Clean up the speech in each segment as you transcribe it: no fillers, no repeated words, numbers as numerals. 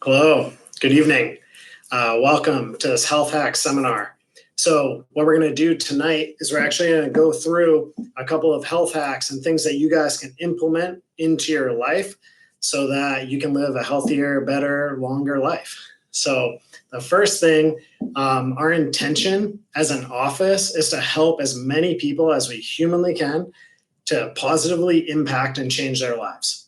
Hello, good evening. Welcome to this health hack seminar. So what we're going to do tonight is we're actually going to go through a couple of health hacks and things that you guys can implement into your life so that you can live a healthier, better, longer life. So the first thing, our intention as an office is to help as many people as we humanly can to positively impact and change their lives.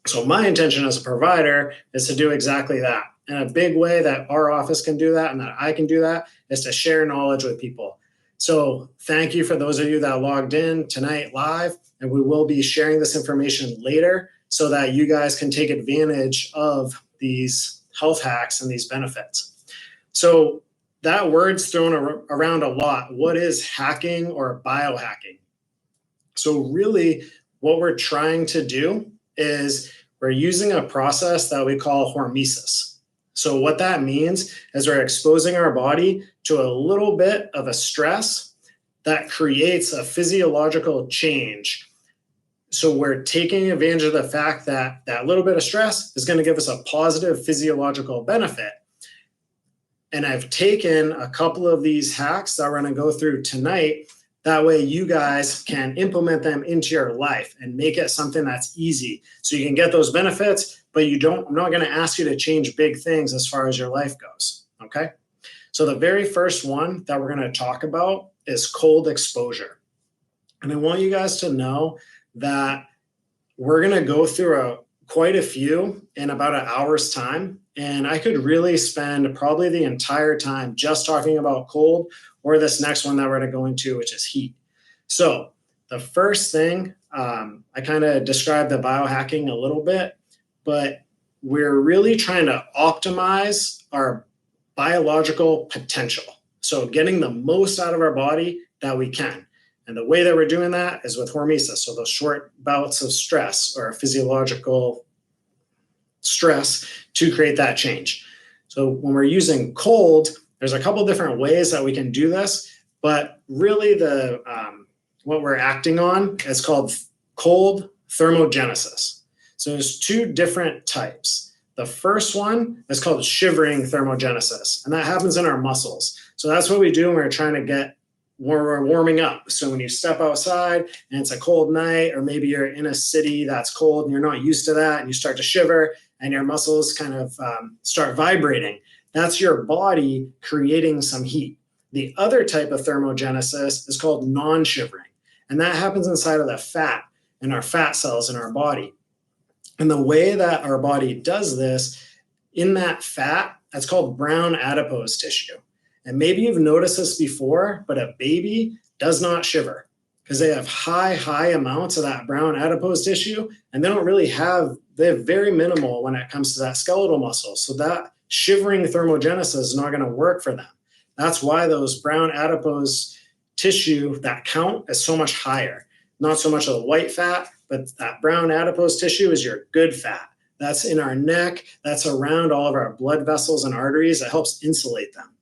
So my intention as a provider is to do exactly that. And a big way that our office can do that and that I can do that is to share knowledge with people. So thank you for those of you that logged in tonight live, and we will be sharing this information later so that you guys can take advantage of these health hacks and these benefits. So that word's thrown around a lot. What is hacking or biohacking? So really what we're trying to do is we're using a process that we call hormesis. So what that means is we're exposing our body to a little bit of a stress that creates a physiological change. So we're taking advantage of the fact that that little bit of stress is going to give us a positive physiological benefit. And I've taken a couple of these hacks that we're going to go through tonight. That way you guys can implement them into your life and make it something that's easy. So you can get those benefits, but I'm not going to ask you to change big things as far as your life goes. Okay. So the very first one that we're going to talk about is cold exposure. And I want you guys to know that we're going to go through quite a few in about an hour's time. And I could really spend probably the entire time just talking about cold, or this next one that we're going to go into, which is heat. So the first thing, I kind of described the biohacking a little bit, but we're really trying to optimize our biological potential. So getting the most out of our body that we can. And the way that we're doing that is with hormesis. So those short bouts of stress or physiological stress to create that change. So when we're using cold, there's a couple different ways that we can do this, but really what we're acting on is called cold thermogenesis. So there's two different types. The first one is called shivering thermogenesis, and that happens in our muscles. So that's what we do when we're warming up. So when you step outside and it's a cold night, or maybe you're in a city that's cold and you're not used to that, and you start to shiver and your muscles kind of start vibrating. That's your body creating some heat. The other type of thermogenesis is called non-shivering, and that happens inside of the fat in our fat cells in our body. And the way that our body does this, in that fat, that's called brown adipose tissue. And maybe you've noticed this before, but a baby does not shiver because they have high amounts of that brown adipose tissue, and they have very minimal when it comes to that skeletal muscle. So that shivering thermogenesis is not going to work for them. That's why those brown adipose tissue, that count is so much higher. Not so much of the white fat, but that brown adipose tissue is your good fat. That's in our neck. That's around all of our blood vessels and arteries. That helps insulate them.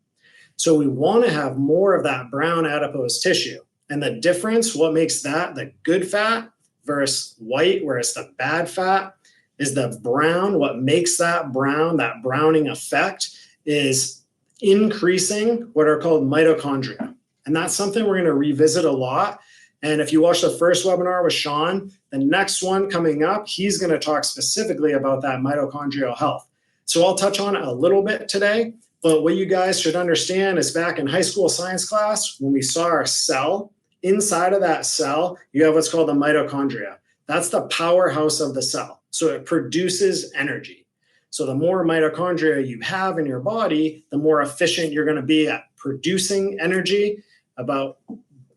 So we want to have more of that brown adipose tissue. And the difference, what makes that the good fat versus white, where it's the bad fat, is the brown. What makes that browning effect is increasing what are called mitochondria. And that's something we're going to revisit a lot. And if you watch the first webinar with Sean, the next one coming up, he's going to talk specifically about that mitochondrial health. So I'll touch on it a little bit today, but what you guys should understand is back in high school science class, when we saw our cell, inside of that cell, you have what's called the mitochondria. That's the powerhouse of the cell. So it produces energy. So the more mitochondria you have in your body, the more efficient you're going to be at producing energy, about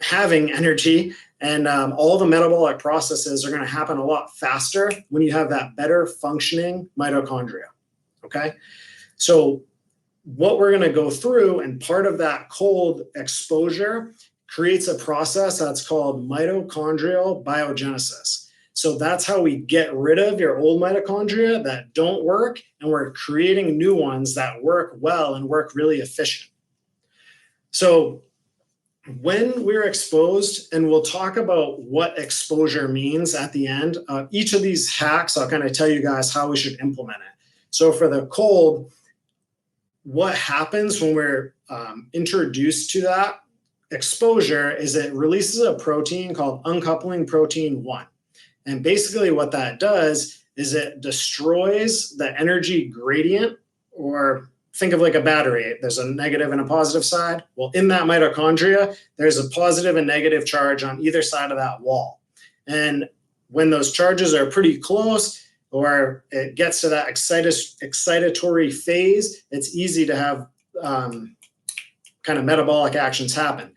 having energy, and all the metabolic processes are going to happen a lot faster when you have that better functioning mitochondria. Okay. So what we're going to go through, and part of that cold exposure creates a process that's called mitochondrial biogenesis. So that's how we get rid of your old mitochondria that don't work, and we're creating new ones that work well and work really efficient. So when we're exposed, and we'll talk about what exposure means at the end, each of these hacks, I'll kind of tell you guys how we should implement it. So for the cold, what happens when we're introduced to that exposure is it releases a protein called uncoupling protein 1. And basically what that does is it destroys the energy gradient, or think of like a battery. There's a negative and a positive side. Well, in that mitochondria, there's a positive and negative charge on either side of that wall. And when those charges are pretty close, or it gets to that excitatory phase, it's easy to have kind of metabolic actions happen.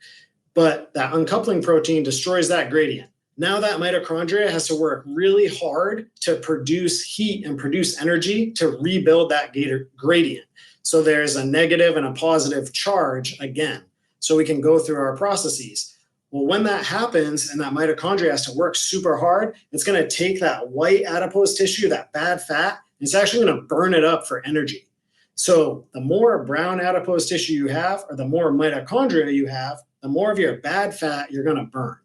But that uncoupling protein destroys that gradient. Now that mitochondria has to work really hard to produce heat and produce energy to rebuild that gradient. So there's a negative and a positive charge again. So we can go through our processes. Well, when that happens and that mitochondria has to work super hard, it's going to take that white adipose tissue, that bad fat, and it's actually going to burn it up for energy. So the more brown adipose tissue you have, or the more mitochondria you have, the more of your bad fat you're going to burn.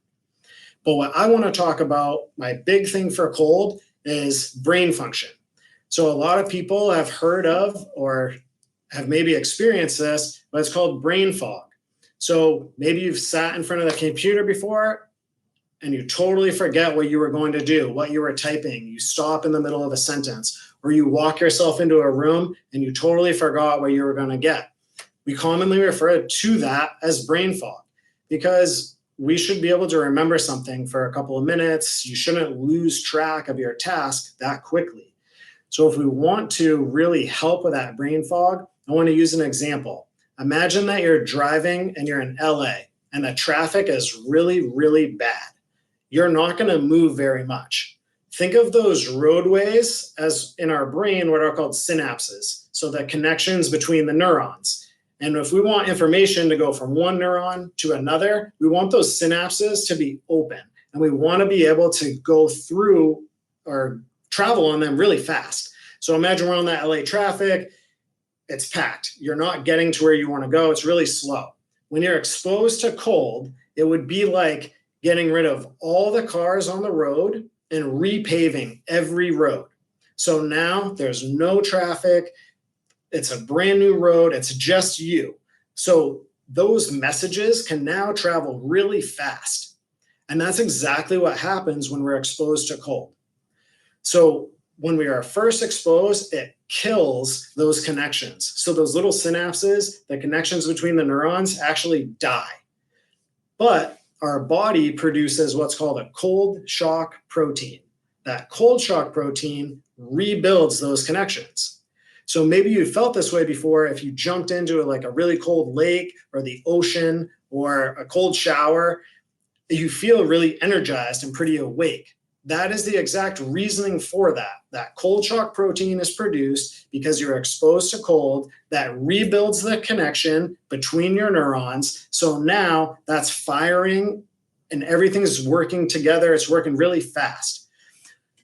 But what I want to talk about, my big thing for cold, is brain function. So a lot of people have heard of or have maybe experienced this, but it's called brain fog. So maybe you've sat in front of the computer before and you totally forget what you were going to do, what you were typing. You stop in the middle of a sentence, or you walk yourself into a room and you totally forgot what you were going to get. We commonly refer to that as brain fog, because we should be able to remember something for a couple of minutes. You shouldn't lose track of your task that quickly. So if we want to really help with that brain fog, I want to use an example. Imagine that you're driving and you're in LA and the traffic is really, really bad. You're not going to move very much. Think of those roadways as in our brain, what are called synapses. So the connections between the neurons. And if we want information to go from one neuron to another, we want those synapses to be open. And we want to be able to go through or travel on them really fast. So imagine we're on that LA traffic. It's packed. You're not getting to where you want to go. It's really slow. When you're exposed to cold, it would be like getting rid of all the cars on the road and repaving every road. So now there's no traffic. It's a brand new road. It's just you. So those messages can now travel really fast. And that's exactly what happens when we're exposed to cold. So when we are first exposed, it kills those connections. So those little synapses, the connections between the neurons, actually die. But our body produces what's called a cold shock protein. That cold shock protein rebuilds those connections. So maybe you felt this way before if you jumped into like a really cold lake or the ocean or a cold shower, you feel really energized and pretty awake. That is the exact reasoning for that. That cold shock protein is produced because you're exposed to cold that rebuilds the connection between your neurons. So now that's firing and everything's working together. It's working really fast.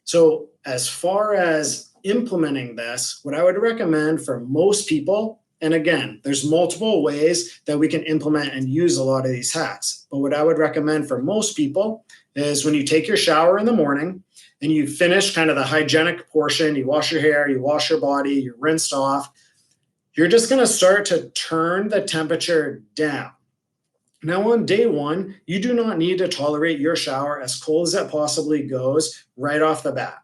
So as far as implementing this, what I would recommend for most people, and again, there's multiple ways that we can implement and use a lot of these hacks. But what I would recommend for most people is when you take your shower in the morning and you finish kind of the hygienic portion, you wash your hair, you wash your body, you're rinsed off, you're just going to start to turn the temperature down. Now on day one, you do not need to tolerate your shower as cold as it possibly goes right off the bat.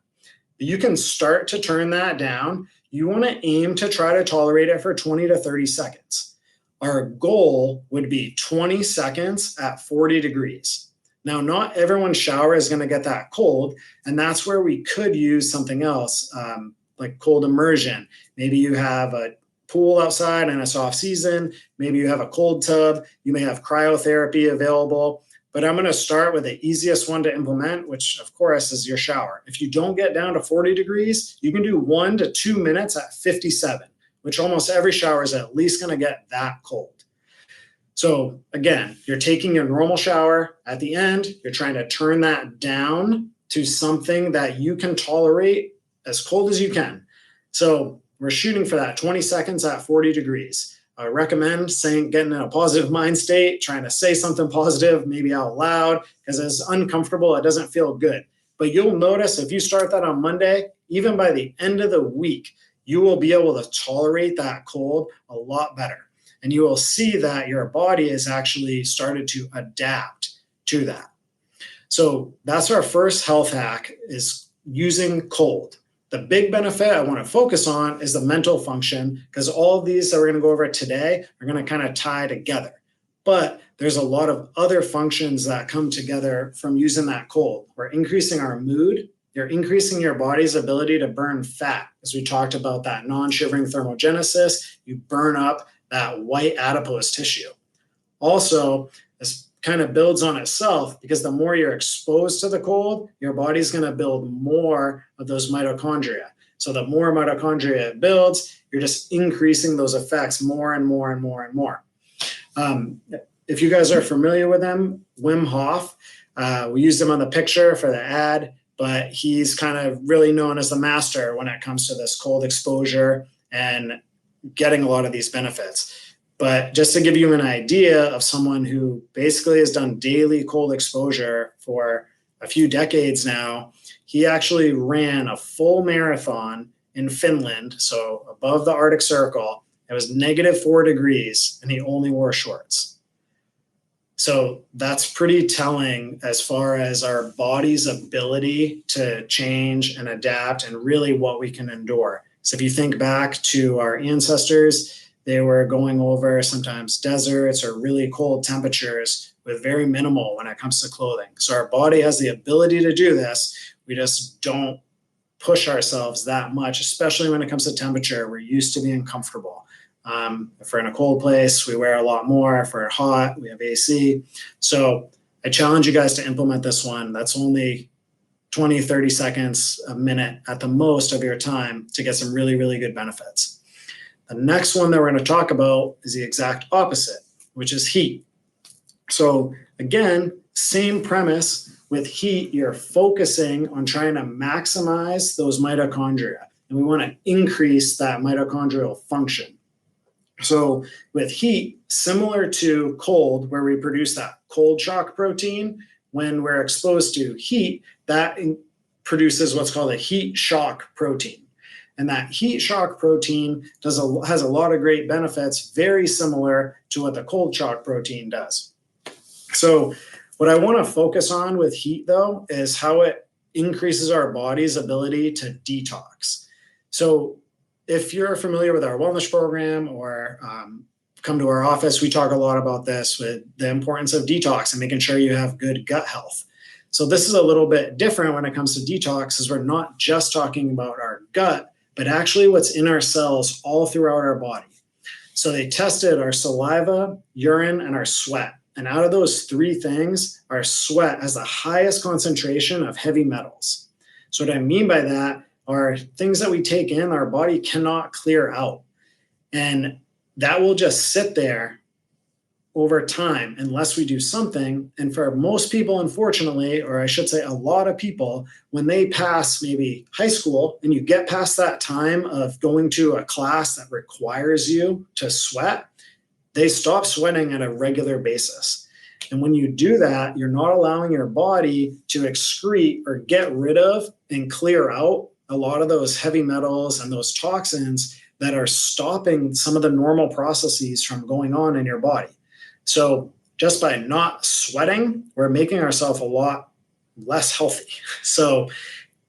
You can start to turn that down. You want to aim to try to tolerate it for 20 to 30 seconds. Our goal would be 20 seconds at 40 degrees. Now, not everyone's shower is going to get that cold, and that's where we could use something else, like cold immersion. Maybe you have a pool outside and it's off season. Maybe you have a cold tub. You may have cryotherapy available. But I'm going to start with the easiest one to implement, which of course is your shower. If you don't get down to 40 degrees, you can do 1 to 2 minutes at 57, which almost every shower is at least going to get that cold. So again, you're taking your normal shower. At the end, you're trying to turn that down to something that you can tolerate as cold as you can. So we're shooting for that 20 seconds at 40 degrees. I recommend getting in a positive mind state, trying to say something positive, maybe out loud, because it's uncomfortable. It doesn't feel good. But you'll notice if you start that on Monday, even by the end of the week, you will be able to tolerate that cold a lot better. And you will see that your body has actually started to adapt to that. So that's our first health hack, is using cold. The big benefit I want to focus on is the mental function, because all of these that we're going to go over today are going to kind of tie together. But there's a lot of other functions that come together from using that cold. We're increasing our mood. You're increasing your body's ability to burn fat. As we talked about that non-shivering thermogenesis, you burn up that white adipose tissue. Also, this kind of builds on itself, because the more you're exposed to the cold, your body's going to build more of those mitochondria. So the more mitochondria it builds, you're just increasing those effects more and more and more and more. If you guys are familiar with him, Wim Hof, we used him on the picture for the ad, but he's kind of really known as the master when it comes to this cold exposure and getting a lot of these benefits. But just to give you an idea of someone who basically has done daily cold exposure for a few decades now, he actually ran a full marathon in Finland, so above the Arctic Circle. It was -4 degrees, and he only wore shorts. So that's pretty telling as far as our body's ability to change and adapt and really what we can endure. So if you think back to our ancestors, they were going over sometimes deserts or really cold temperatures with very minimal when it comes to clothing. So our body has the ability to do this. We just don't push ourselves that much, especially when it comes to temperature. We're used to being comfortable. If we're in a cold place, we wear a lot more. If we're hot, we have AC. So I challenge you guys to implement this one. That's only 20, 30 seconds, a minute at the most of your time to get some really, really good benefits. The next one that we're going to talk about is the exact opposite, which is heat. So again, same premise. With heat, you're focusing on trying to maximize those mitochondria, and we want to increase that mitochondrial function. So with heat, similar to cold, where we produce that cold shock protein, when we're exposed to heat, that produces what's called a heat shock protein. And that heat shock protein has a lot of great benefits, very similar to what the cold shock protein does. So what I want to focus on with heat, though, is how it increases our body's ability to detox. So if you're familiar with our wellness program or come to our office, we talk a lot about this, with the importance of detox and making sure you have good gut health. So this is a little bit different when it comes to detox, is we're not just talking about our gut, but actually what's in our cells all throughout our body. So they tested our saliva, urine, and our sweat. And out of those three things, our sweat has the highest concentration of heavy metals. So what I mean by that are things that we take in, our body cannot clear out. And that will just sit there over time unless we do something. And for most people, unfortunately, or I should say a lot of people, when they pass maybe high school and you get past that time of going to a class that requires you to sweat, they stop sweating at a regular basis. And when you do that, you're not allowing your body to excrete or get rid of and clear out a lot of those heavy metals and those toxins that are stopping some of the normal processes from going on in your body. So just by not sweating, we're making ourselves a lot less healthy. So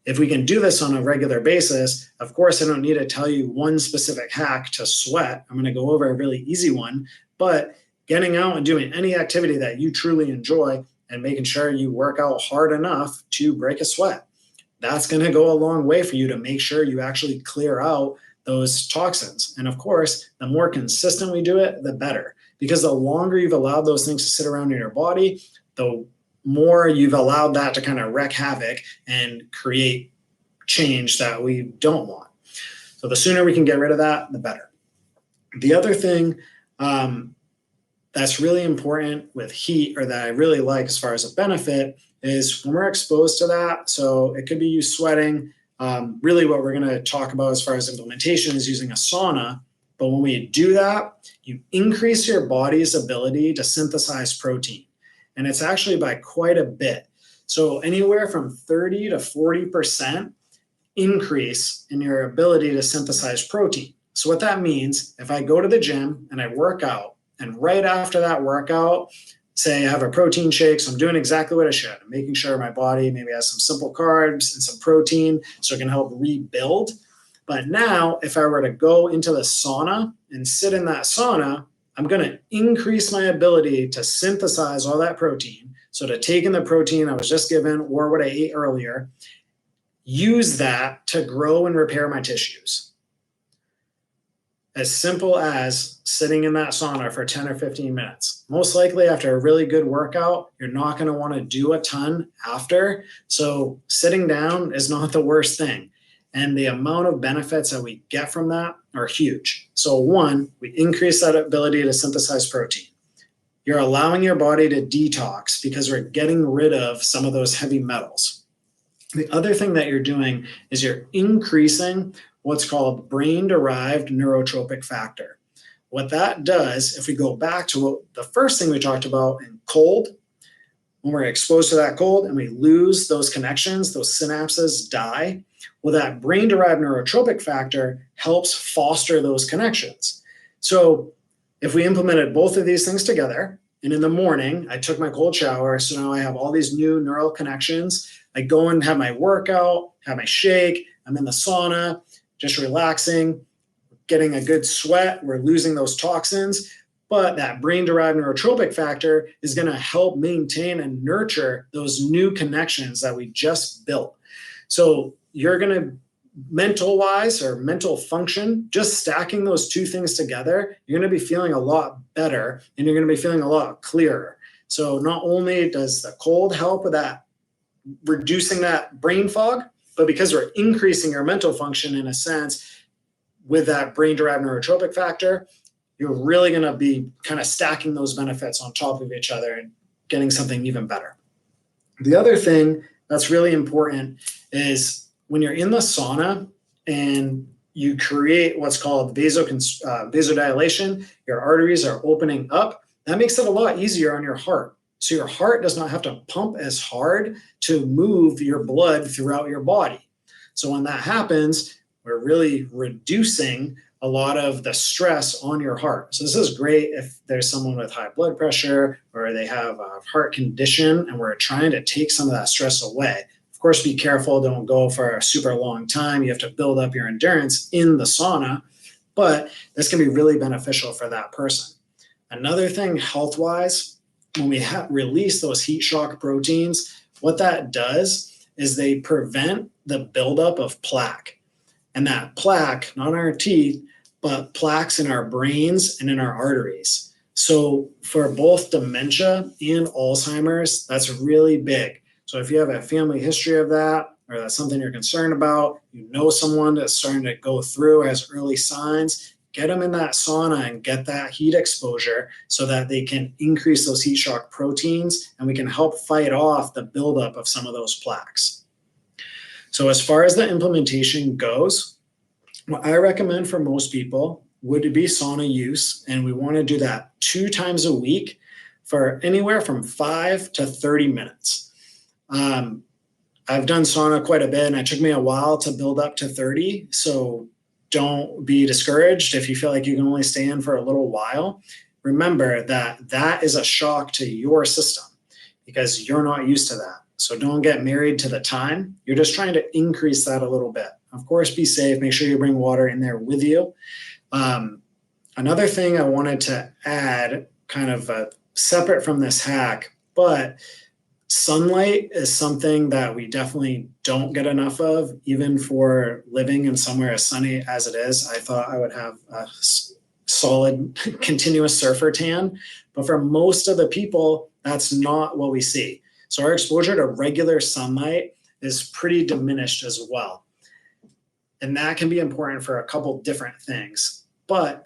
if we can do this on a regular basis, of course, I don't need to tell you one specific hack to sweat. I'm going to go over a really easy one, but getting out and doing any activity that you truly enjoy and making sure you work out hard enough to break a sweat, that's going to go a long way for you to make sure you actually clear out those toxins. And of course, the more consistent we do it, the better. Because the longer you've allowed those things to sit around in your body, the more you've allowed that to kind of wreak havoc and create change that we don't want. So the sooner we can get rid of that, the better. The other thing that's really important with heat, or that I really like as far as a benefit, is when we're exposed to that. So it could be you sweating. Really what we're going to talk about as far as implementation is using a sauna. But when we do that, you increase your body's ability to synthesize protein. And it's actually by quite a bit. So anywhere from 30 to 40% increase in your ability to synthesize protein. So what that means, if I go to the gym and I work out, and right after that workout, say I have a protein shake, so I'm doing exactly what I should. I'm making sure my body maybe has some simple carbs and some protein so it can help rebuild. But now, if I were to go into the sauna and sit in that sauna, I'm going to increase my ability to synthesize all that protein. So to take in the protein I was just given or what I ate earlier, use that to grow and repair my tissues. As simple as sitting in that sauna for 10 or 15 minutes. Most likely after a really good workout, you're not going to want to do a ton after. So sitting down is not the worst thing. And the amount of benefits that we get from that are huge. So one, we increase that ability to synthesize protein. You're allowing your body to detox because we're getting rid of some of those heavy metals. The other thing that you're doing is you're increasing what's called brain-derived neurotropic factor. What that does, if we go back to the first thing we talked about in cold, when we're exposed to that cold and we lose those connections, those synapses die, well, that brain-derived neurotropic factor helps foster those connections. So if we implemented both of these things together, and in the morning, I took my cold shower, so now I have all these new neural connections. I go and have my workout, have my shake, I'm in the sauna, just relaxing, getting a good sweat, we're losing those toxins, but that brain-derived neurotropic factor is going to help maintain and nurture those new connections that we just built. So you're going to mental-wise or mental function, just stacking those two things together, you're going to be feeling a lot better and you're going to be feeling a lot clearer. So not only does the cold help with that, reducing that brain fog, but because we're increasing your mental function in a sense with that brain-derived neurotropic factor, you're really going to be kind of stacking those benefits on top of each other and getting something even better. The other thing that's really important is when you're in the sauna and you create what's called vasodilation, your arteries are opening up, that makes it a lot easier on your heart. So your heart does not have to pump as hard to move your blood throughout your body. So when that happens, we're really reducing a lot of the stress on your heart. So this is great if there's someone with high blood pressure or they have a heart condition and we're trying to take some of that stress away. Of course, be careful, don't go for a super long time. You have to build up your endurance in the sauna, but this can be really beneficial for that person. Another thing health-wise, when we release those heat shock proteins, what that does is they prevent the buildup of plaque. And that plaque, not in our teeth, but plaques in our brains and in our arteries. So for both dementia and Alzheimer's, that's really big. So if you have a family history of that, or that's something you're concerned about, you know someone that's starting to go through, has early signs, get them in that sauna and get that heat exposure so that they can increase those heat shock proteins and we can help fight off the buildup of some of those plaques. So as far as the implementation goes, what I recommend for most people would be sauna use, and we want to do that 2 times a week for anywhere from 5 to 30 minutes. I've done sauna quite a bit and it took me a while to build up to 30, so don't be discouraged if you feel like you can only stay in for a little while. Remember that that is a shock to your system because you're not used to that. So don't get married to the time. You're just trying to increase that a little bit. Of course, be safe. Make sure you bring water in there with you. Another thing I wanted to add, kind of separate from this hack, but sunlight is something that we definitely don't get enough of, even for living in somewhere as sunny as it is. I thought I would have a solid, continuous surfer tan, but for most of the people, that's not what we see. So our exposure to regular sunlight is pretty diminished as well. And that can be important for a couple different things. But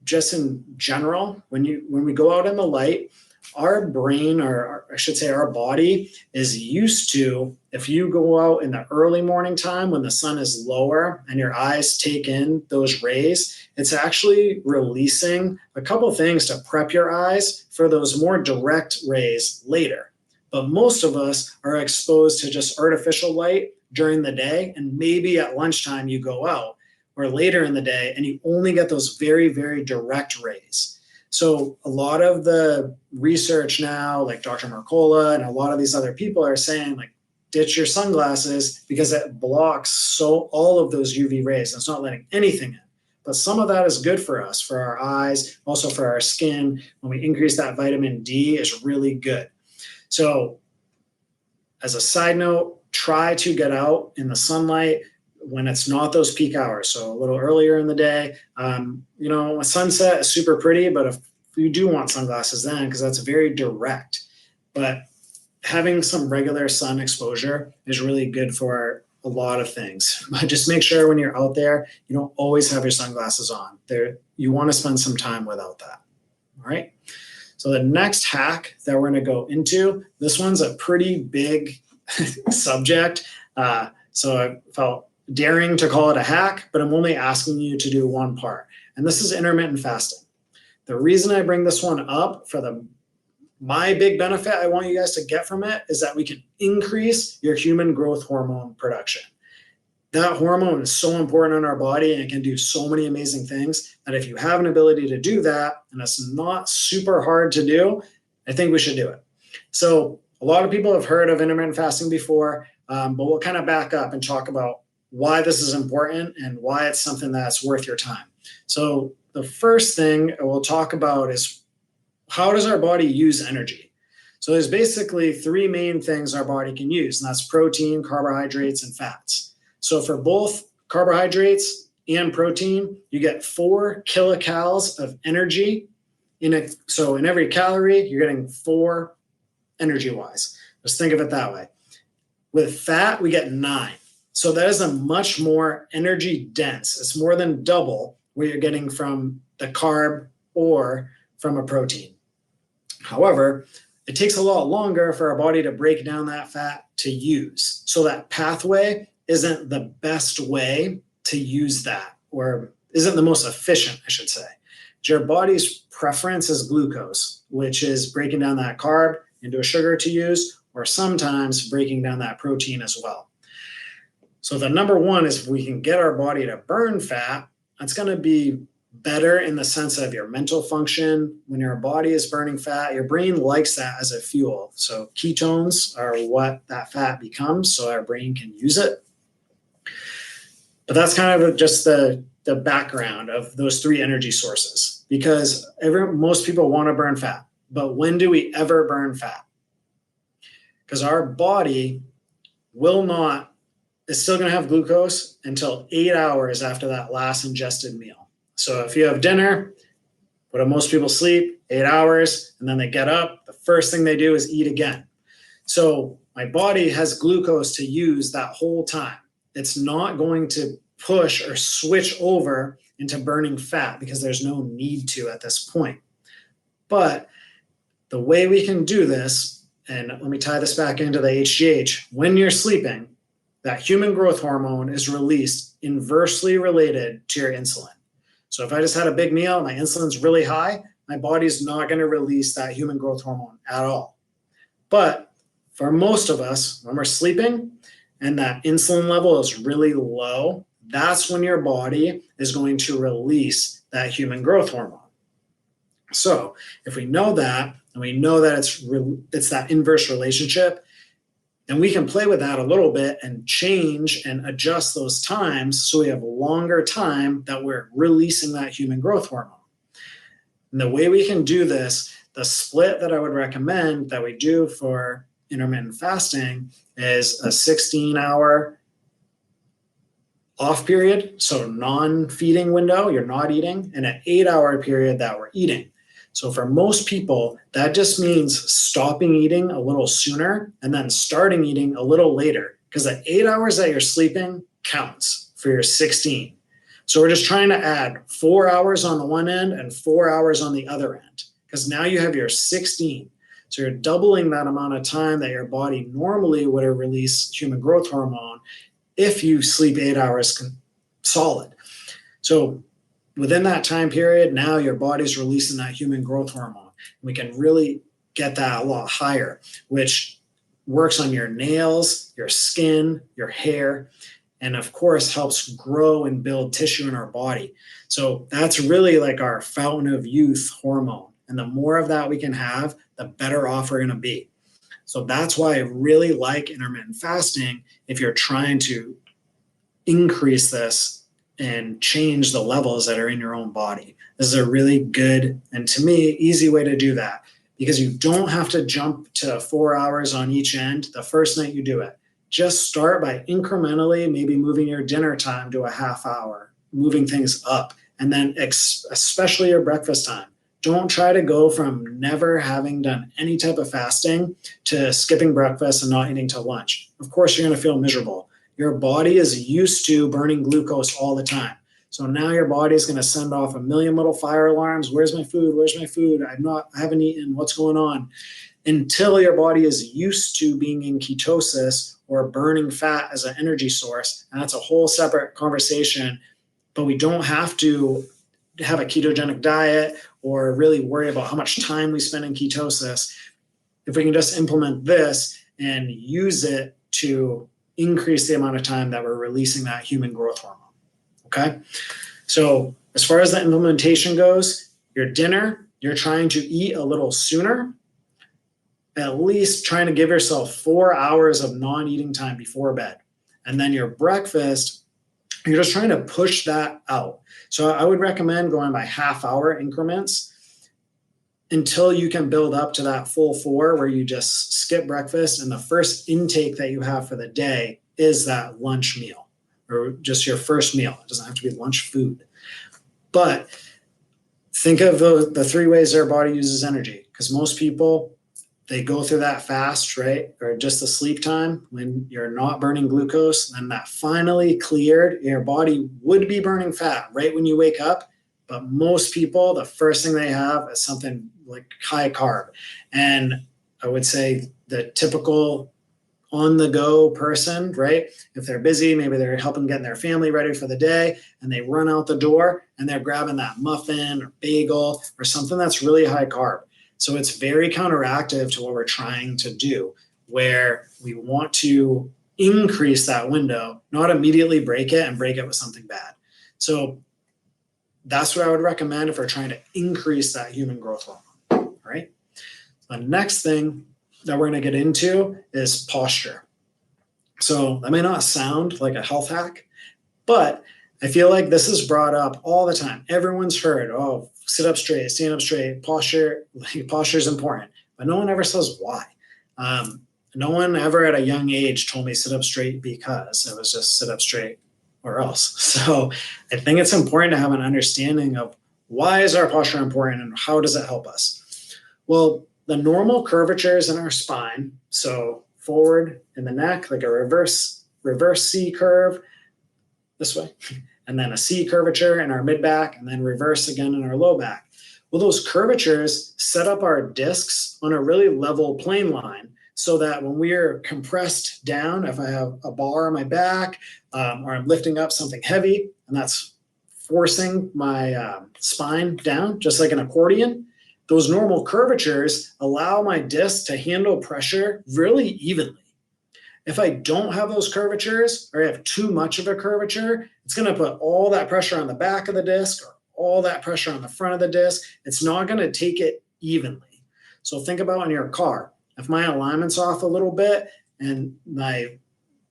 just in general, when we go out in the light, our brain, or I should say our body, is used to, if you go out in the early morning time when the sun is lower and your eyes take in those rays, it's actually releasing a couple things to prep your eyes for those more direct rays later. But most of us are exposed to just artificial light during the day, and maybe at lunchtime you go out or later in the day and you only get those very, very direct rays. So a lot of the research now, like Dr. Mercola and a lot of these other people are saying, like, ditch your sunglasses because it blocks all of those UV rays. It's not letting anything in. But some of that is good for us, for our eyes, also for our skin. When we increase that vitamin D, is really good. So as a side note, try to get out in the sunlight when it's not those peak hours. So a little earlier in the day. A sunset is super pretty, but if you do want sunglasses then, because that's very direct. But having some regular sun exposure is really good for a lot of things. But just make sure when you're out there, you don't always have your sunglasses on. You want to spend some time without that. All right. So the next hack that we're going to go into, this one's a pretty big subject. So I felt daring to call it a hack, but I'm only asking you to do one part. And this is intermittent fasting. The reason I bring this one up my big benefit I want you guys to get from it is that we can increase your human growth hormone production. That hormone is so important in our body and it can do so many amazing things that if you have an ability to do that and it's not super hard to do, I think we should do it. So a lot of people have heard of intermittent fasting before, but we'll kind of back up and talk about why this is important and why it's something that's worth your time. So the first thing we'll talk about is, how does our body use energy? So there's basically three main things our body can use, and that's protein, carbohydrates, and fats. So for both carbohydrates and protein, you get 4 kilocalories of energy. So in every calorie, you're getting 4 energy-wise. Just think of it that way. With fat, we get 9. So that is a much more energy dense. It's more than double what you're getting from the carb or from a protein. However, it takes a lot longer for our body to break down that fat to use. So that pathway isn't the best way to use that, or isn't the most efficient, I should say. Your body's preference is glucose, which is breaking down that carb into a sugar to use, or sometimes breaking down that protein as well. So the number one is if we can get our body to burn fat, that's going to be better in the sense of your mental function. When your body is burning fat, your brain likes that as a fuel. So ketones are what that fat becomes, so our brain can use it. But that's kind of just the background of those 3 energy sources, because most people want to burn fat. But when do we ever burn fat? Because our body is still going to have glucose until 8 hours after that last ingested meal. So if you have dinner, what do most people sleep? 8 hours, and then they get up. The first thing they do is eat again. So my body has glucose to use that whole time. It's not going to push or switch over into burning fat because there's no need to at this point. But the way we can do this, and let me tie this back into the HGH, when you're sleeping, that human growth hormone is released inversely related to your insulin. So if I just had a big meal, my insulin's really high, my body's not going to release that human growth hormone at all. But for most of us, when we're sleeping and that insulin level is really low, that's when your body is going to release that human growth hormone. So if we know that, and we know that it's that inverse relationship, and we can play with that a little bit and change and adjust those times so we have a longer time that we're releasing that human growth hormone. And the way we can do this, the split that I would recommend that we do for intermittent fasting is a 16-hour off period, so non-feeding window, you're not eating, and an 8-hour period that we're eating. So for most people, that just means stopping eating a little sooner and then starting eating a little later, because the 8 hours that you're sleeping counts for your 16. So we're just trying to add 4 hours on the one end and 4 hours on the other end, because now you have your 16. So you're doubling that amount of time that your body normally would have released human growth hormone if you sleep 8 hours solid. So within that time period, now your body's releasing that human growth hormone. We can really get that a lot higher, which works on your nails, your skin, your hair, and of course helps grow and build tissue in our body. So that's really like our fountain of youth hormone. And the more of that we can have, the better off we're going to be. So that's why I really like intermittent fasting if you're trying to increase this and change the levels that are in your own body. This is a really good, and to me, easy way to do that, because you don't have to jump to 4 hours on each end the first night you do it. Just start by incrementally maybe moving your dinner time to a half hour, moving things up, and then especially your breakfast time. Don't try to go from never having done any type of fasting to skipping breakfast and not eating till lunch. Of course, you're going to feel miserable. Your body is used to burning glucose all the time. So now your body is going to send off a million little fire alarms. Where's my food? Where's my food? I haven't eaten. What's going on? Until your body is used to being in ketosis or burning fat as an energy source. And that's a whole separate conversation. But we don't have to have a ketogenic diet or really worry about how much time we spend in ketosis. If we can just implement this and use it to increase the amount of time that we're releasing that human growth hormone. Okay. So as far as the implementation goes, your dinner, you're trying to eat a little sooner, at least trying to give yourself 4 hours of non-eating time before bed. And then your breakfast, you're just trying to push that out. So I would recommend going by half-hour increments until you can build up to that full 4 where you just skip breakfast and the first intake that you have for the day is that lunch meal or just your first meal. It doesn't have to be lunch food. But think of the 3 ways our body uses energy, because most people, they go through that fast, right? Or just the sleep time when you're not burning glucose, and that finally cleared, your body would be burning fat right when you wake up. But most people, the first thing they have is something like high carb. And I would say the typical on-the-go person, right? If they're busy, maybe they're helping getting their family ready for the day, and they run out the door and they're grabbing that muffin or bagel or something that's really high carb. So it's very counteractive to what we're trying to do, where we want to increase that window, not immediately break it and break it with something bad. So that's what I would recommend if we're trying to increase that human growth hormone, right? The next thing that we're going to get into is posture. So that may not sound like a health hack, but I feel like this is brought up all the time. Everyone's heard, oh, sit up straight, stand up straight, posture is important, but no one ever says why. No one ever at a young age told me sit up straight because it was just sit up straight or else. So I think it's important to have an understanding of why is our posture important and how does it help us? Well, the normal curvatures in our spine, so forward in the neck, like a reverse C curve this way, and then a C curvature in our mid back, and then reverse again in our low back. Well, those curvatures set up our discs on a really level plane line so that when we're compressed down, if I have a bar on my back or I'm lifting up something heavy and that's forcing my spine down, just like an accordion, those normal curvatures allow my disc to handle pressure really evenly. If I don't have those curvatures or I have too much of a curvature, it's going to put all that pressure on the back of the disc or all that pressure on the front of the disc. It's not going to take it evenly. So think about in your car. If my alignment's off a little bit and my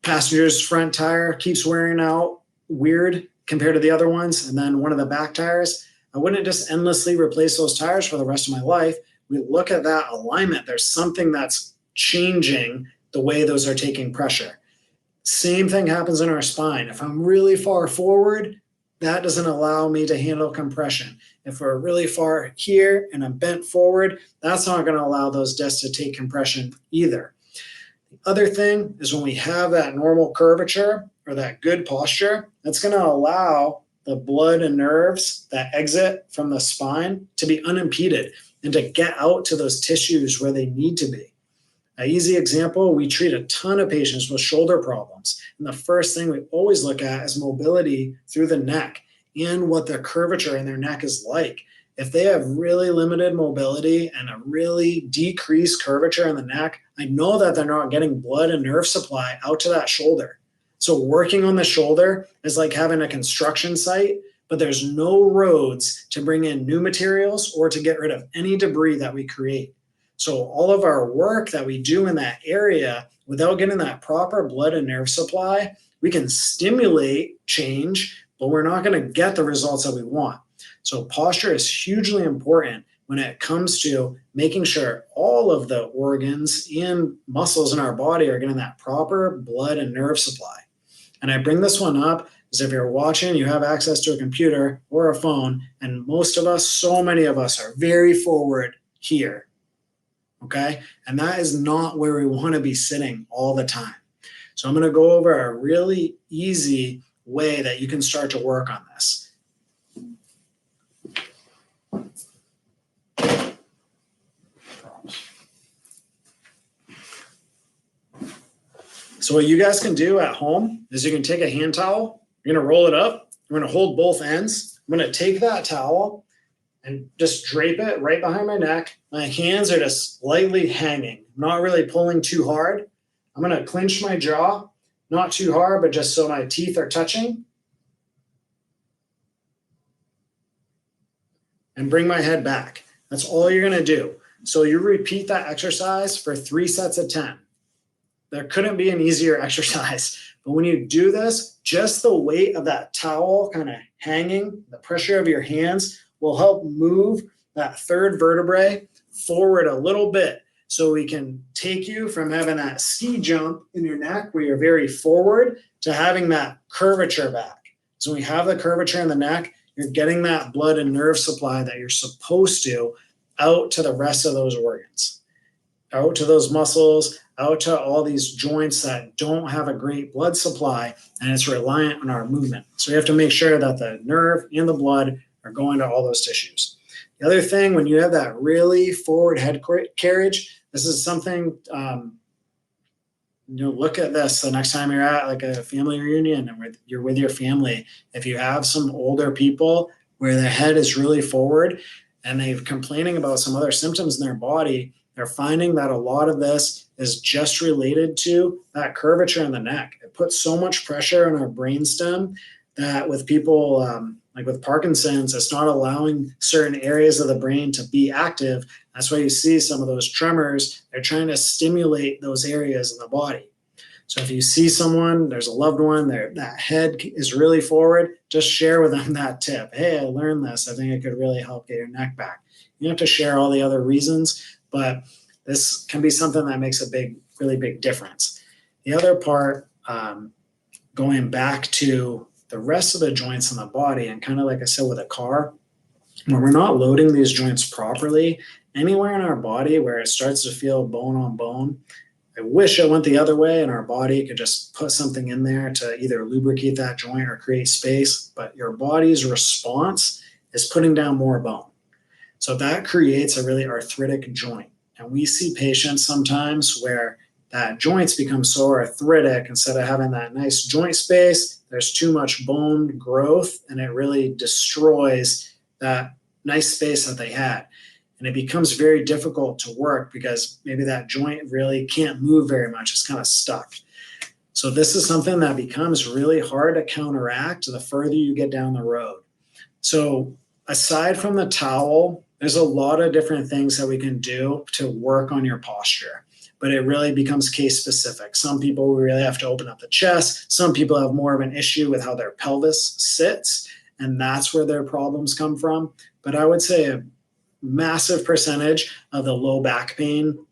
passenger's front tire keeps wearing out weird compared to the other ones, and then one of the back tires, I wouldn't just endlessly replace those tires for the rest of my life. We look at that alignment. There's something that's changing the way those are taking pressure. Same thing happens in our spine. If I'm really far forward, that doesn't allow me to handle compression. If we're really far here and I'm bent forward, that's not going to allow those discs to take compression either. The other thing is when we have that normal curvature or that good posture, that's going to allow the blood and nerves that exit from the spine to be unimpeded and to get out to those tissues where they need to be. An easy example, we treat a ton of patients with shoulder problems. And the first thing we always look at is mobility through the neck and what the curvature in their neck is like. if they have really limited mobility and a really decreased curvature in the neck, I know that they're not getting blood and nerve supply out to that shoulder. So working on the shoulder is like having a construction site, but there's no roads to bring in new materials or to get rid of any debris that we create. So all of our work that we do in that area, without getting that proper blood and nerve supply, we can stimulate change, but we're not going to get the results that we want. So posture is hugely important when it comes to making sure all of the organs and muscles in our body are getting that proper blood and nerve supply. And I bring this one up because if you're watching, you have access to a computer or a phone, and most of us, so many of us, are very forward here, okay? And that is not where we want to be sitting all the time. So I'm going to go over a really easy way that you can start to work on this. So what you guys can do at home is you can take a hand towel, you're going to roll it up, you're going to hold both ends. I'm going to take that towel and just drape it right behind my neck. My hands are just lightly hanging, not really pulling too hard. I'm going to clench my jaw, not too hard, but just so my teeth are touching. And bring my head back. That's all you're going to do. So you repeat that exercise for 3 sets of 10. There couldn't be an easier exercise. But when you do this, just the weight of that towel kind of hanging, the pressure of your hands will help move that third vertebrae forward a little bit. So we can take you from having that ski jump in your neck where you're very forward to having that curvature back. So when we have the curvature in the neck, you're getting that blood and nerve supply that you're supposed to out to the rest of those organs, out to those muscles, out to all these joints that don't have a great blood supply, and it's reliant on our movement. So you have to make sure that the nerve and the blood are going to all those tissues. The other thing, when you have that really forward head carriage, this is something, look at this the next time you're at like a family reunion and you're with your family. If you have some older people where their head is really forward and they're complaining about some other symptoms in their body, they're finding that a lot of this is just related to that curvature in the neck. It puts so much pressure on our brainstem that with people like with Parkinson's, it's not allowing certain areas of the brain to be active. That's why you see some of those tremors. They're trying to stimulate those areas in the body. So if you see someone, there's a loved one, that head is really forward, just share with them that tip. Hey, I learned this. I think it could really help get your neck back. You don't have to share all the other reasons, but this can be something that makes a really big difference. The other part, going back to the rest of the joints in the body, and kind of like I said with a car, when we're not loading these joints properly, anywhere in our body where it starts to feel bone on bone, I wish it went the other way and our body could just put something in there to either lubricate that joint or create space, but your body's response is putting down more bone. So that creates a really arthritic joint. And we see patients sometimes where that joints become so arthritic, instead of having that nice joint space, there's too much bone growth and it really destroys that nice space that they had. And it becomes very difficult to work because maybe that joint really can't move very much. It's kind of stuck. So this is something that becomes really hard to counteract the further you get down the road. So aside from the towel, there's a lot of different things that we can do to work on your posture, but it really becomes case specific. Some people really have to open up the chest. Some people have more of an issue with how their pelvis sits, and that's where their problems come from. But I would say a massive percentage of the low back pain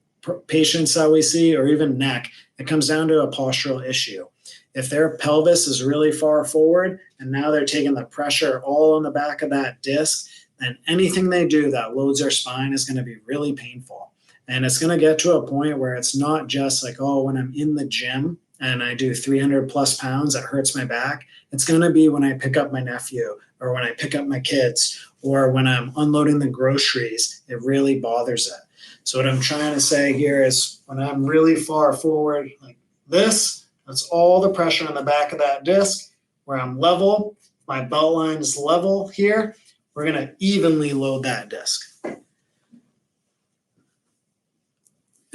patients that we see, or even neck, it comes down to a postural issue. If their pelvis is really far forward and now they're taking the pressure all on the back of that disc, then anything they do that loads their spine is going to be really painful. And it's going to get to a point where it's not just like, oh, when I'm in the gym and I do 300 plus pounds, that hurts my back. It's going to be when I pick up my nephew, or when I pick up my kids, or when I'm unloading the groceries, it really bothers it. So what I'm trying to say here is when I'm really far forward like this, that's all the pressure on the back of that disc. Where I'm level, my belt line is level here. we're going to evenly load that disc. And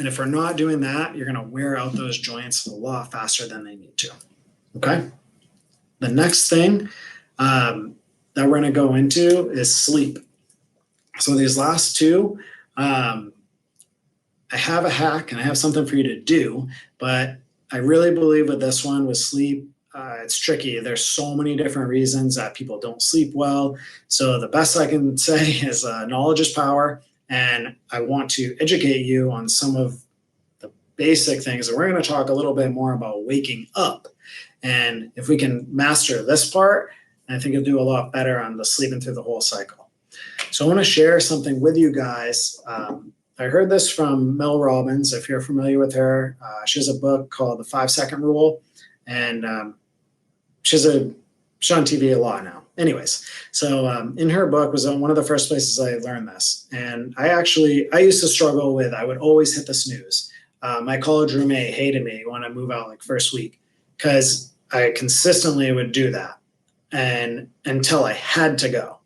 if we're not doing that, you're going to wear out those joints a lot faster than they need to. Okay. The next thing that we're going to go into is sleep. So these last two, I have a hack and I have something for you to do, but I really believe with this one with sleep, it's tricky. There's so many different reasons that people don't sleep well. So the best I can say is knowledge is power. And I want to educate you on some of the basic things. And we're going to talk a little bit more about waking up. And if we can master this part, I think you'll do a lot better on the sleeping through the whole cycle. So I want to share something with you guys. I heard this from Mel Robbins. If you're familiar with her, she has a book called The 5-Second Rule. And she's on TV a lot now. Anyways, so in her book was one of the first places I learned this. And I used to struggle with, I would always hit the snooze. My college roommate hated me when I move out like first week because I consistently would do that and until I had to go.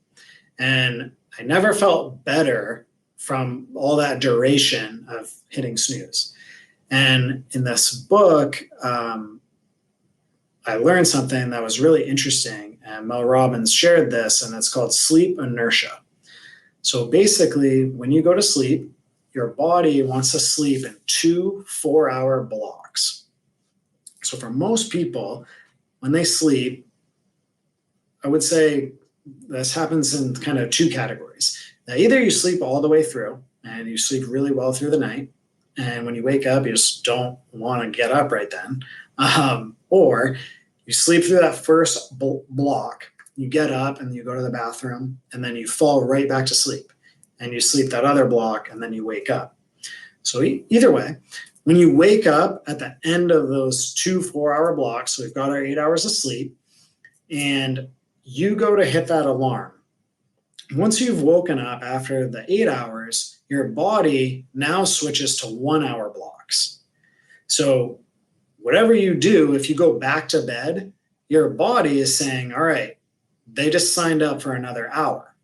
And I never felt better from all that duration of hitting snooze. And in this book, I learned something that was really interesting, and Mel Robbins shared this, and it's called sleep inertia. So basically, when you go to sleep, your body wants to sleep in 2 4-hour blocks. So for most people, when they sleep, I would say this happens in kind of 2 categories. Now, either you sleep all the way through, and you sleep really well through the night, and when you wake up, you just don't want to get up right then, or you sleep through that first block, you get up and you go to the bathroom, and then you fall right back to sleep. And you sleep that other block, and then you wake up. So either way, when you wake up at the end of those 2 4-hour blocks, so we've got our 8 hours of sleep, and you go to hit that alarm. Once you've woken up after the 8 hours, your body now switches to 1-hour blocks. So whatever you do, if you go back to bed, your body is saying, all right, they just signed up for another hour.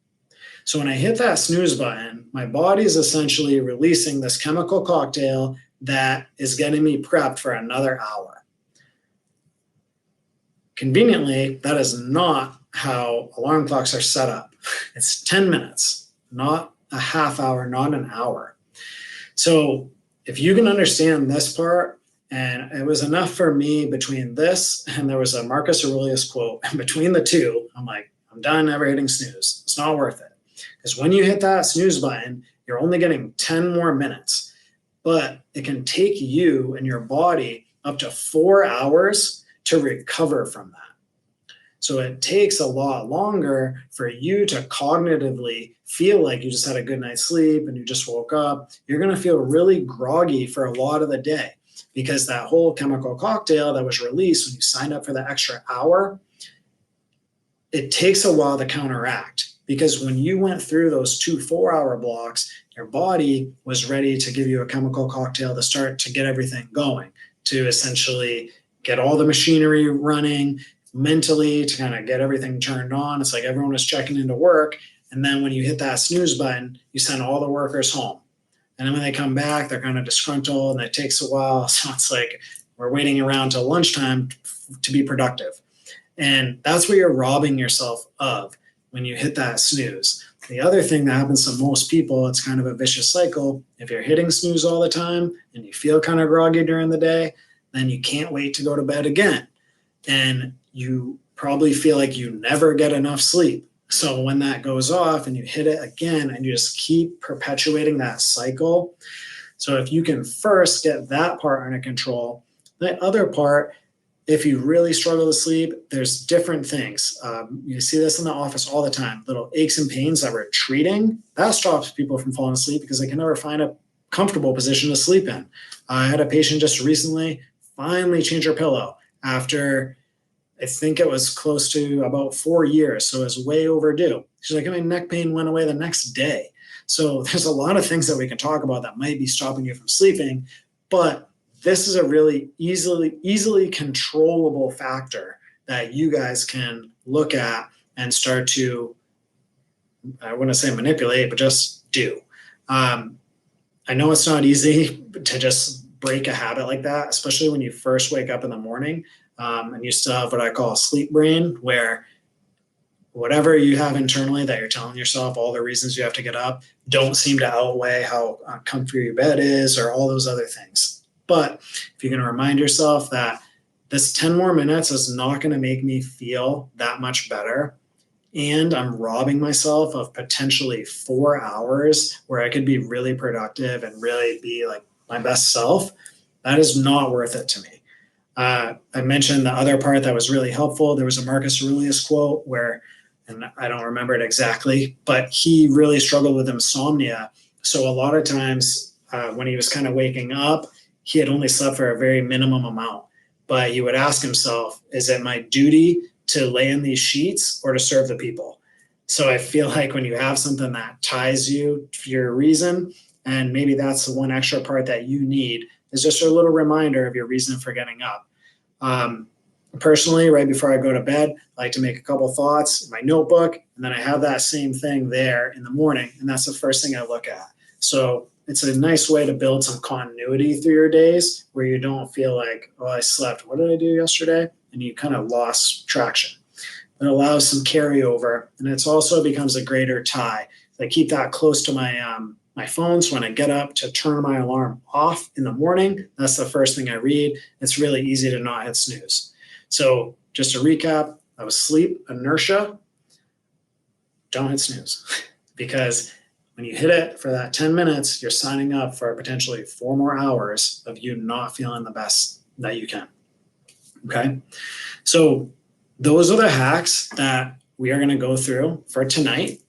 So when I hit that snooze button, my body is essentially releasing this chemical cocktail that is getting me prepped for another hour. Conveniently, that is not how alarm clocks are set up. It's 10 minutes, not a half hour, not an hour. So if you can understand this part, and it was enough for me between this and there was a Marcus Aurelius quote, and between the two, I'm like, I'm done ever hitting snooze. It's not worth it. Because when you hit that snooze button, you're only getting 10 more minutes, but it can take you and your body up to 4 hours to recover from that. So it takes a lot longer for you to cognitively feel like you just had a good night's sleep and you just woke up. You're going to feel really groggy for a lot of the day because that whole chemical cocktail that was released when you signed up for the extra hour, it takes a while to counteract. Because when you went through those 2 4-hour blocks, your body was ready to give you a chemical cocktail to start to get everything going, to essentially get all the machinery running, mentally to kind of get everything turned on. It's like everyone is checking into work. And then when you hit that snooze button, you send all the workers home. And then when they come back, they're kind of disgruntled and it takes a while. So it's like we're waiting around till lunchtime to be productive. And that's what you're robbing yourself of when you hit that snooze. The other thing that happens to most people, it's kind of a vicious cycle. If you're hitting snooze all the time and you feel kind of groggy during the day, then you can't wait to go to bed again. And you probably feel like you never get enough sleep. So when that goes off and you hit it again and you just keep perpetuating that cycle. So if you can first get that part under control, the other part, if you really struggle to sleep, there's different things. You see this in the office all the time, little aches and pains that we're treating. That stops people from falling asleep because they can never find a comfortable position to sleep in. I had a patient just recently finally change her pillow after I think it was close to about 4 years. So it was way overdue. She's like, my neck pain went away the next day. So there's a lot of things that we can talk about that might be stopping you from sleeping, but this is a really easily controllable factor that you guys can look at and start to I wouldn't say manipulate, but just do. I know it's not easy to just break a habit like that, especially when you first wake up in the morning, and you still have what I call a sleep brain, where whatever you have internally that you're telling yourself, all the reasons you have to get up, don't seem to outweigh how comfy your bed is or all those other things. But if you're going to remind yourself that this 10 more minutes is not going to make me feel that much better, and I'm robbing myself of potentially 4 hours where I could be really productive and really be like my best self, that is not worth it to me. I mentioned the other part that was really helpful. There was a Marcus Aurelius quote where, and I don't remember it exactly, but he really struggled with insomnia. So a lot of times when he was kind of waking up, he had only slept for a very minimum amount. But he would ask himself, is it my duty to lay in these sheets or to serve the people? So I feel like when you have something that ties you to your reason, and maybe that's the one extra part that you need, is just a little reminder of your reason for getting up. Personally, right before I go to bed, I like to make a couple thoughts in my notebook, and then I have that same thing there in the morning, and that's the first thing I look at. So it's a nice way to build some continuity through your days where you don't feel like, oh, I slept. What did I do yesterday? And you kind of lost traction. It allows some carryover, and it also becomes a greater tie. I keep that close to my phone, so when I get up to turn my alarm off in the morning, that's the first thing I read. It's really easy to not hit snooze. So just to recap, that was sleep inertia. Don't hit snooze, because when you hit it for that 10 minutes, you're signing up for potentially 4 more hours of you not feeling the best that you can. Okay. So those are the hacks that we are going to go through for tonight.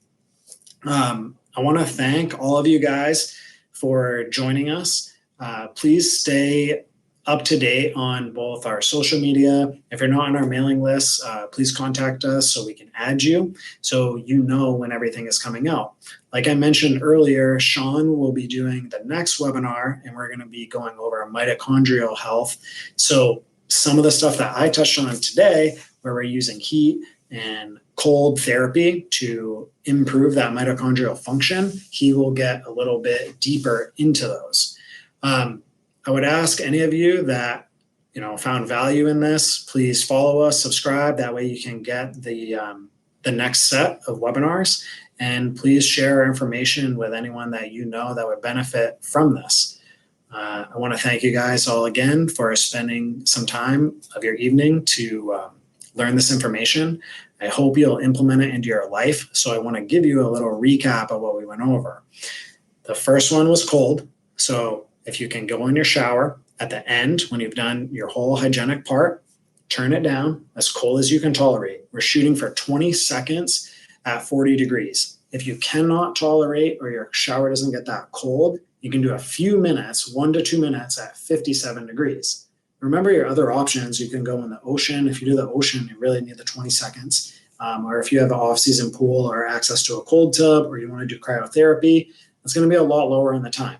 I want to thank all of you guys for joining us. Please stay up to date on both our social media. If you're not on our mailing list, please contact us so we can add you, so you know when everything is coming out. Like I mentioned earlier, Sean will be doing the next webinar, and we're going to be going over mitochondrial health. So some of the stuff that I touched on today, where we're using heat and cold therapy to improve that mitochondrial function, he will get a little bit deeper into those. I would ask any of you that found value in this, please follow us, subscribe. That way you can get the next set of webinars, and please share our information with anyone that you know that would benefit from this. I want to thank you guys all again for spending some time of your evening to learn this information. I hope you'll implement it into your life. So I want to give you a little recap of what we went over. The first one was cold. So if you can go in your shower at the end, when you've done your whole hygienic part, turn it down as cold as you can tolerate. We're shooting for 20 seconds at 40 degrees. If you cannot tolerate, or your shower doesn't get that cold, you can do a few minutes, 1 to 2 minutes at 57 degrees. Remember your other options. You can go in the ocean. If you do the ocean, you really need the 20 seconds. Or if you have an off-season pool or access to a cold tub, or you want to do cryotherapy, it's going to be a lot lower in the time.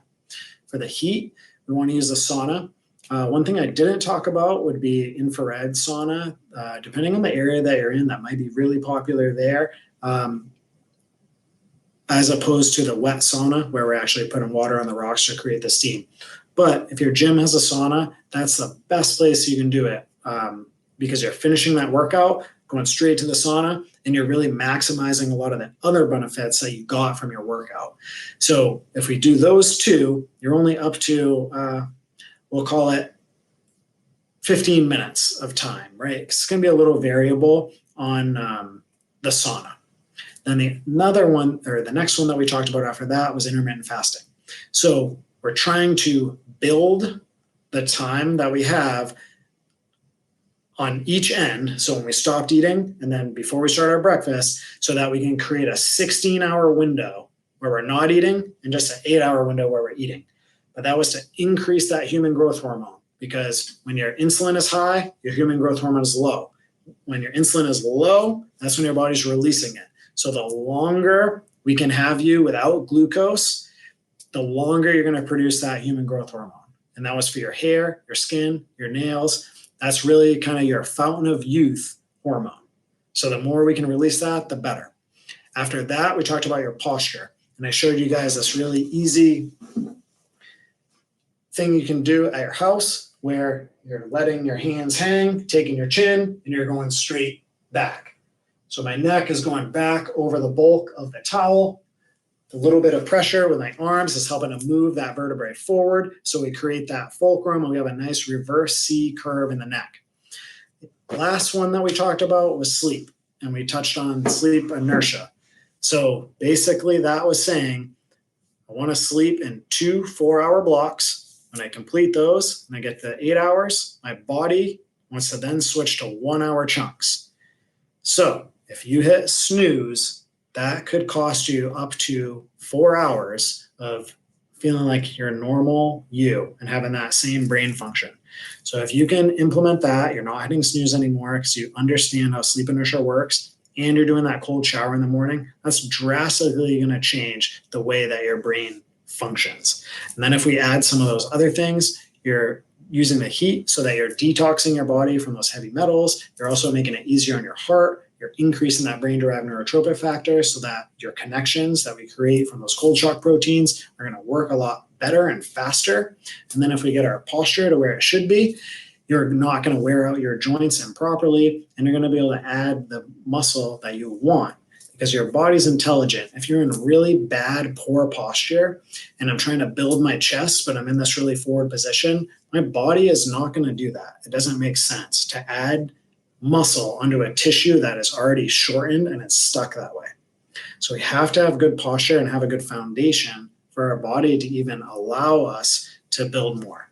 For the heat, we want to use the sauna. One thing I didn't talk about would be infrared sauna. Depending on the area that you're in, that might be really popular there, as opposed to the wet sauna, where we're actually putting water on the rocks to create the steam. But if your gym has a sauna, that's the best place you can do it, because you're finishing that workout, going straight to the sauna, and you're really maximizing a lot of the other benefits that you got from your workout. So if we do those two, you're only up to, we'll call it 15 minutes of time, right? It's going to be a little variable on the sauna. Then the next one that we talked about after that was intermittent fasting. So we're trying to build the time that we have on each end. So when we stopped eating, and then before we start our breakfast, so that we can create a 16-hour window where we're not eating, and just an 8-hour window where we're eating. But that was to increase that human growth hormone, because when your insulin is high, your human growth hormone is low. When your insulin is low, that's when your body's releasing it. So the longer we can have you without glucose, the longer you're going to produce that human growth hormone. And that was for your hair, your skin, your nails. That's really kind of your fountain of youth hormone. So the more we can release that, the better. After that, we talked about your posture. And I showed you guys this really easy thing you can do at your house where you're letting your hands hang, taking your chin, and you're going straight back. So my neck is going back over the bulk of the towel. A little bit of pressure with my arms is helping to move that vertebrae forward. So we create that fulcrum and we have a nice reverse C curve in the neck. The last one that we talked about was sleep. And we touched on sleep inertia. So basically that was saying, I want to sleep in 2 4-hour blocks. When I complete those and I get to 8 hours, my body wants to then switch to 1-hour chunks. So if you hit snooze, that could cost you up to 4 hours of feeling like you're normal you and having that same brain function. So if you can implement that, you're not hitting snooze anymore because you understand how sleep inertia works, and you're doing that cold shower in the morning, that's drastically going to change the way that your brain functions. And then if we add some of those other things, you're using the heat so that you're detoxing your body from those heavy metals. You're also making it easier on your heart. You're increasing that brain-derived neurotrophic factor so that your connections that we create from those cold shock proteins are going to work a lot better and faster. And then if we get our posture to where it should be, you're not going to wear out your joints improperly, and you're going to be able to add the muscle that you want. Because your body's intelligent. If you're in really bad, poor posture, and I'm trying to build my chest, but I'm in this really forward position, my body is not going to do that. It doesn't make sense to add muscle onto a tissue that is already shortened and it's stuck that way. So we have to have good posture and have a good foundation for our body to even allow us to build more.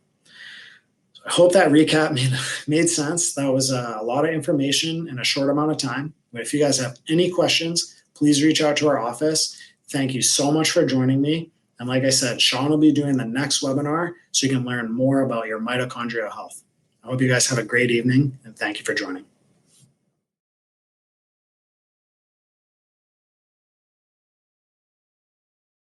So I hope that recap made sense. That was a lot of information in a short amount of time. But if you guys have any questions, please reach out to our office. Thank you so much for joining me. And like I said, Sean will be doing the next webinar so you can learn more about your mitochondrial health. I hope you guys have a great evening, and thank you for joining.